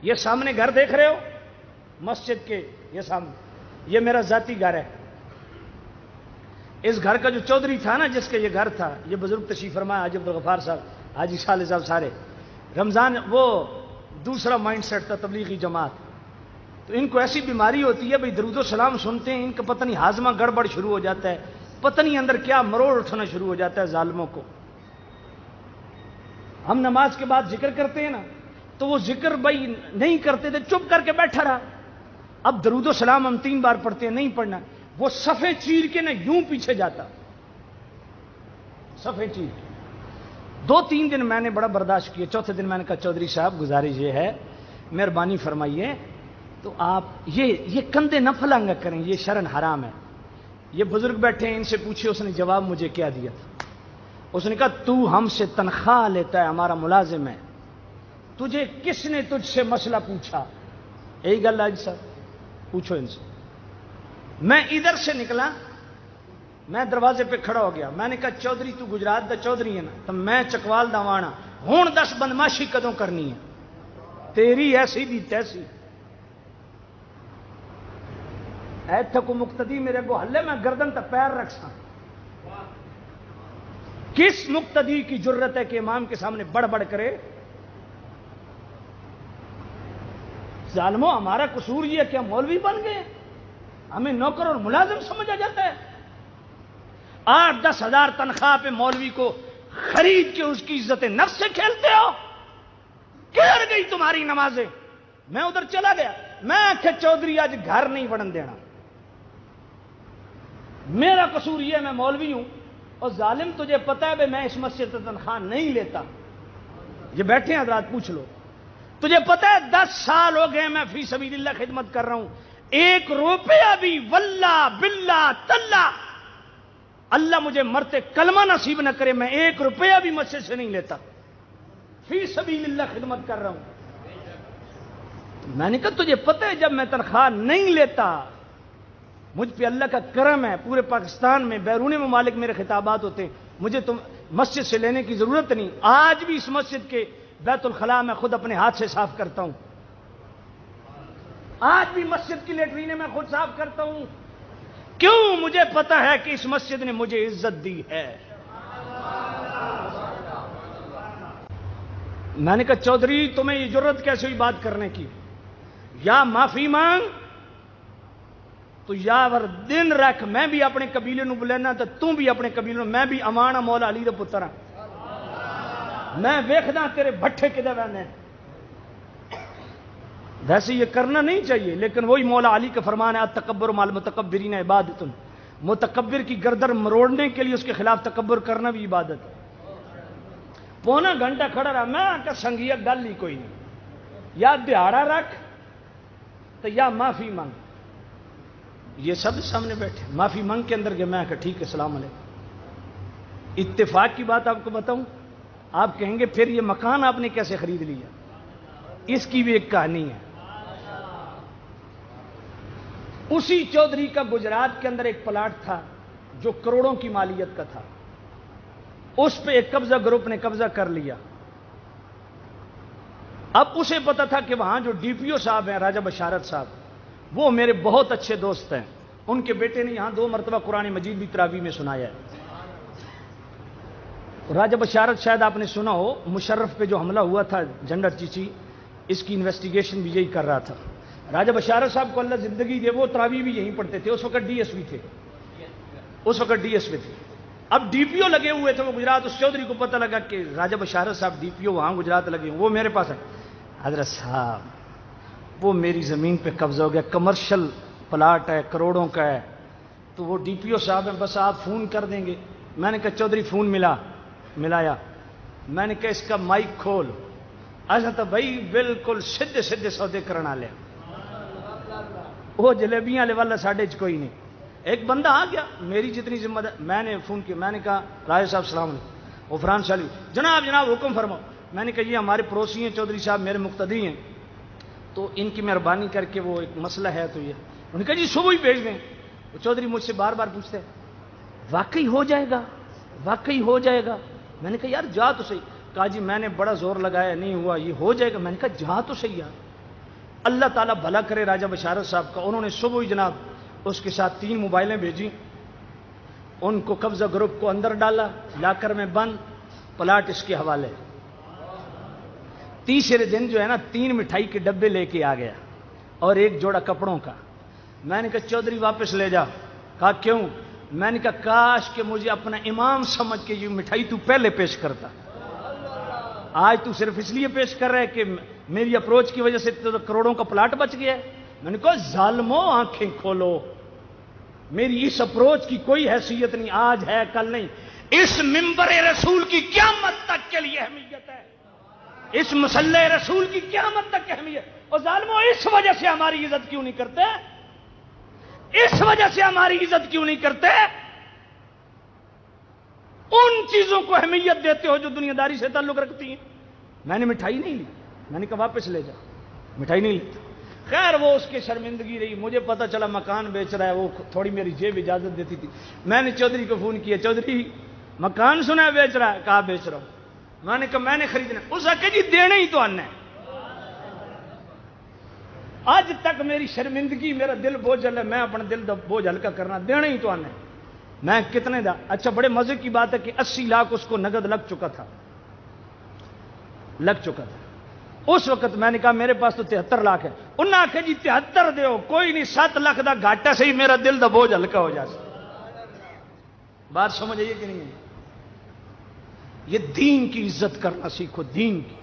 یہ سامنے گھر دیکھ رہے ہو مسجد کے، یہ سامنے، یہ میرا ذاتی گھر ہے۔ اس گھر کا جو چودھری تھا نا، جس کا یہ گھر تھا، یہ بزرگ تشریف فرمایا حاجی عبدالغفار صاحب، حاجی صالح صاحب، سارے رمضان، وہ دوسرا مائنڈ سیٹ تھا تبلیغی جماعت، تو ان کو ایسی بیماری ہوتی ہے بھائی درود و سلام سنتے ہیں ان کا پتہ نہیں ہاضمہ گڑبڑ شروع ہو جاتا ہے، پتہ نہیں اندر کیا مروڑ اٹھنا شروع ہو جاتا ہے ظالموں کو۔ ہم نماز کے بعد ذکر کرتے ہیں نا، تو وہ ذکر بھائی نہیں کرتے تھے، چپ کر کے بیٹھا رہا۔ اب درود و سلام ہم 3 بار پڑھتے ہیں، نہیں پڑھنا، وہ صفحے چیر کے نا یوں پیچھے جاتا، صفحے چیر کے۔ 2-3 دن میں نے بڑا برداشت کیا، چوتھے دن میں نے کہا چودھری صاحب گزارش یہ ہے مہربانی فرمائیے، تو آپ یہ کندھے نہ پھلانگا کریں، یہ شرن حرام ہے۔ یہ بزرگ بیٹھے ہیں، ان سے پوچھے، اس نے جواب مجھے کیا دیا تھا؟ اس نے کہا تو ہم سے تنخواہ لیتا ہے، ہمارا ملازم ہے، تجھے کس نے تجھ سے مسئلہ پوچھا؟ یہی گل آج صاحب پوچھو ان سے۔ میں ادھر سے نکلا، میں دروازے پہ کھڑا ہو گیا، میں نے کہا چودھری تو گجرات دا چودھری ہے نا، تو میں چکوال دا وانا ہون 10 بدماشی کدوں کرنی ہے تیری ایسی دی تیسی، ایتھے کو مقتدی میرے کو ہلے میں گردن تا پیر رکھ سا۔ کس مقتدی کی جرت ہے کہ امام کے سامنے بڑھ بڑھ کرے؟ ظالموں، ہمارا قصور یہ ہے کہ ہم مولوی بن گئے، ہمیں نوکر اور ملازم سمجھا جاتا ہے۔ 8-10 ہزار تنخواہ پہ مولوی کو خرید کے اس کی عزت نفس سے کھیلتے ہو۔ گر گئی تمہاری نمازیں۔ میں ادھر چلا گیا، میں کہ چودھری آج گھر نہیں بڑھن دینا، میرا قصور یہ ہے میں مولوی ہوں، اور ظالم تجھے پتا ہے بھائی میں اس مسجد سے تنخواہ نہیں لیتا، یہ بیٹھے ہیں حضرات پوچھ لو، تجھے پتا ہے 10 سال ہو گئے میں فی سبیل اللہ خدمت کر رہا ہوں، 1 روپیہ بھی واللہ باللہ تاللہ اللہ مجھے مرتے کلمہ نصیب نہ کرے، میں 1 روپیہ بھی مسجد سے نہیں لیتا، فی سبیل اللہ خدمت کر رہا ہوں۔ میں نے کہا تجھے پتہ ہے جب میں تنخواہ نہیں لیتا، مجھ پہ اللہ کا کرم ہے، پورے پاکستان میں بیرون ممالک میرے خطابات ہوتے ہیں، مجھے تم مسجد سے لینے کی ضرورت نہیں، آج بھی اس مسجد کے بیت الخلاء میں خود اپنے ہاتھ سے صاف کرتا ہوں، آج بھی مسجد کی لیٹرینیں میں خود صاف کرتا ہوں، کیوں؟ مجھے پتا ہے کہ اس مسجد نے مجھے عزت دی ہے۔ میں نے کہا چودھری تمہیں یہ جرت کیسے ہوئی بات کرنے کی؟ یا معافی مانگ تو یا ور دن رکھ، میں بھی اپنے قبیلے نو بلینا تو تم بھی اپنے قبیلے نو، میں بھی امانہ مولا علی دا پتر ہاں، میں ویکھدا تیرے بھٹھے کدے ویندے۔ ویسے یہ کرنا نہیں چاہیے، لیکن وہی مولا علی کا فرمان ہے التکبر مع المتکبرین عبادت، متکبر کی گردن مروڑنے کے لیے اس کے خلاف تکبر کرنا بھی عبادت ہے۔ پونا گھنٹہ کھڑا رہا، میں کہ سنگیا گل ہی کوئی نہیں، یا دہاڑا رکھ تو یا معافی مانگ۔ یہ سب سامنے بیٹھے، معافی مانگ کے اندر گئے، میں کہا ٹھیک ہے السلام علیکم۔ اتفاق کی بات آپ کو بتاؤں، آپ کہیں گے پھر یہ مکان آپ نے کیسے خرید لیا؟ اس کی بھی ایک کہانی ہے۔ اسی چودھری کا گجرات کے اندر ایک پلاٹ تھا جو کروڑوں کی مالیت کا تھا، اس پہ ایک قبضہ گروپ نے قبضہ کر لیا۔ اب اسے پتا تھا کہ وہاں جو ڈی پی او صاحب ہیں راجہ بشارت صاحب، وہ میرے بہت اچھے دوست ہیں، ان کے بیٹے نے یہاں 2 مرتبہ قرآن مجید بھی تراویح میں سنایا ہے۔ راجہ بشارت شاید آپ نے سنا ہو، مشرف پہ جو حملہ ہوا تھا جنڈر چیچی، اس کی انویسٹیگیشن بھی یہی کر رہا تھا۔ راجہ بشارت صاحب کو اللہ زندگی دے، وہ تراویح بھی یہیں پڑھتے تھے، اس وقت ڈی ایس پی تھے، اس وقت ڈی ایس پی تھے۔ اب ڈی پی او لگے ہوئے تھے وہ گجرات، اس چودھری کو پتہ لگا کہ راجہ بشارت صاحب ڈی پی او وہاں گجرات لگے، وہ میرے پاس ہے، حضرت صاحب وہ میری زمین پہ قبضہ ہو گیا، کمرشل پلاٹ ہے، کروڑوں کا ہے، تو وہ ڈی پی او صاحب ہیں، بس آپ فون کر دیں گے۔ میں نے کہا چودھری فون ملایا، میں نے کہا اس کا مائک کھول، ایسا تو بھائی بالکل سیدھے سیدھے سودے کرنا لیا، وہ جلیبیاں لے والا ساڈے چ کوئی نہیں۔ ایک بندہ آ گیا، میری جتنی ذمہ دار، میں نے فون کیا، میں نے کہا راجہ صاحب السلام علیکم، غفران شالی، جناب حکم فرماؤ۔ میں نے کہا یہ ہمارے پڑوسی ہیں چودھری صاحب، میرے مقتدی ہیں، تو ان کی مہربانی کر کے وہ ایک مسئلہ ہے، تو یہ انہوں نے کہا جی صبح ہی بھیج دیں۔ وہ چودھری مجھ سے بار بار پوچھتے ہیں واقعی ہو جائے گا، واقعی ہو جائے گا؟ میں نے کہا یار جا تو صحیح۔ کہا جی میں نے بڑا زور لگایا نہیں ہوا، یہ ہو جائے گا۔ میں نے کہا جا تو صحیح یار، اللہ تعالیٰ بھلا کرے راجہ بشارت صاحب کا، انہوں نے صبح ہی جناب اس کے ساتھ 3 موبائلیں بھیجی، ان کو قبضہ گروپ کو اندر ڈالا، لاکر میں بند، پلاٹ اس کے حوالے۔ تیسرے دن جو ہے نا 3 مٹھائی کے ڈبے لے کے آ گیا اور 1 جوڑا کپڑوں کا۔ میں نے کہا چودھری واپس لے جا۔ کہا کیوں؟ میں نے کہا کاش کہ مجھے اپنا امام سمجھ کے یہ مٹھائی تو پہلے پیش کرتا، آج تو صرف اس لیے پیش کر رہا ہے کہ میری اپروچ کی وجہ سے تو کروڑوں کا پلاٹ بچ گیا ہے۔ میں نے کہا ظالمو آنکھیں کھولو، میری اس اپروچ کی کوئی حیثیت نہیں، آج ہے کل نہیں، اس منبر رسول کی قیامت تک کے لیے اہمیت ہے، اس مسلح رسول کی قیامت تک اہمیت۔ اور ظالمو اس وجہ سے ہماری عزت کیوں نہیں کرتے؟ اس وجہ سے ہماری عزت کیوں نہیں کرتے؟ ان چیزوں کو اہمیت دیتے ہو جو دنیا داری سے تعلق رکھتی ہیں۔ میں نے مٹھائی نہیں لی، میں نے کہا واپس لے جا، مٹھائی نہیں لیتا۔ خیر وہ اس کی شرمندگی رہی، مجھے پتا چلا مکان بیچ رہا ہے، وہ تھوڑی میری جیب اجازت دیتی تھی۔ میں نے چودھری کو فون کیا، چودھری مکان سنا ہے بیچ رہا ہے؟ کہا بیچ رہا ہوں۔ میں نے کہا میں نے خریدنا، اس آ کے جی دینے ہی تو آنا ہے۔ آج تک میری شرمندگی، میرا دل بوجھل ہے، میں اپنا دل بوجھ ہلکا کرنا، دینا ہی تو آنا ہے۔ میں کتنے دا؟ اچھا بڑے مزے کی بات ہے کہ 80 لاکھ اس کو نگد لگ چکا تھا۔ اس وقت میں نے کہا میرے پاس تو 73 لاکھ ہے۔ انہوں نے آخیا جی 73 دیو، کوئی نہیں، 7 لاکھ دا گھاٹا سے ہی میرا دل دا بوجھ ہلکا ہو جائے۔ بات سمجھ آئیے کہ نہیں ہے؟ یہ دین کی عزت کرنا سیکھو، دین کی۔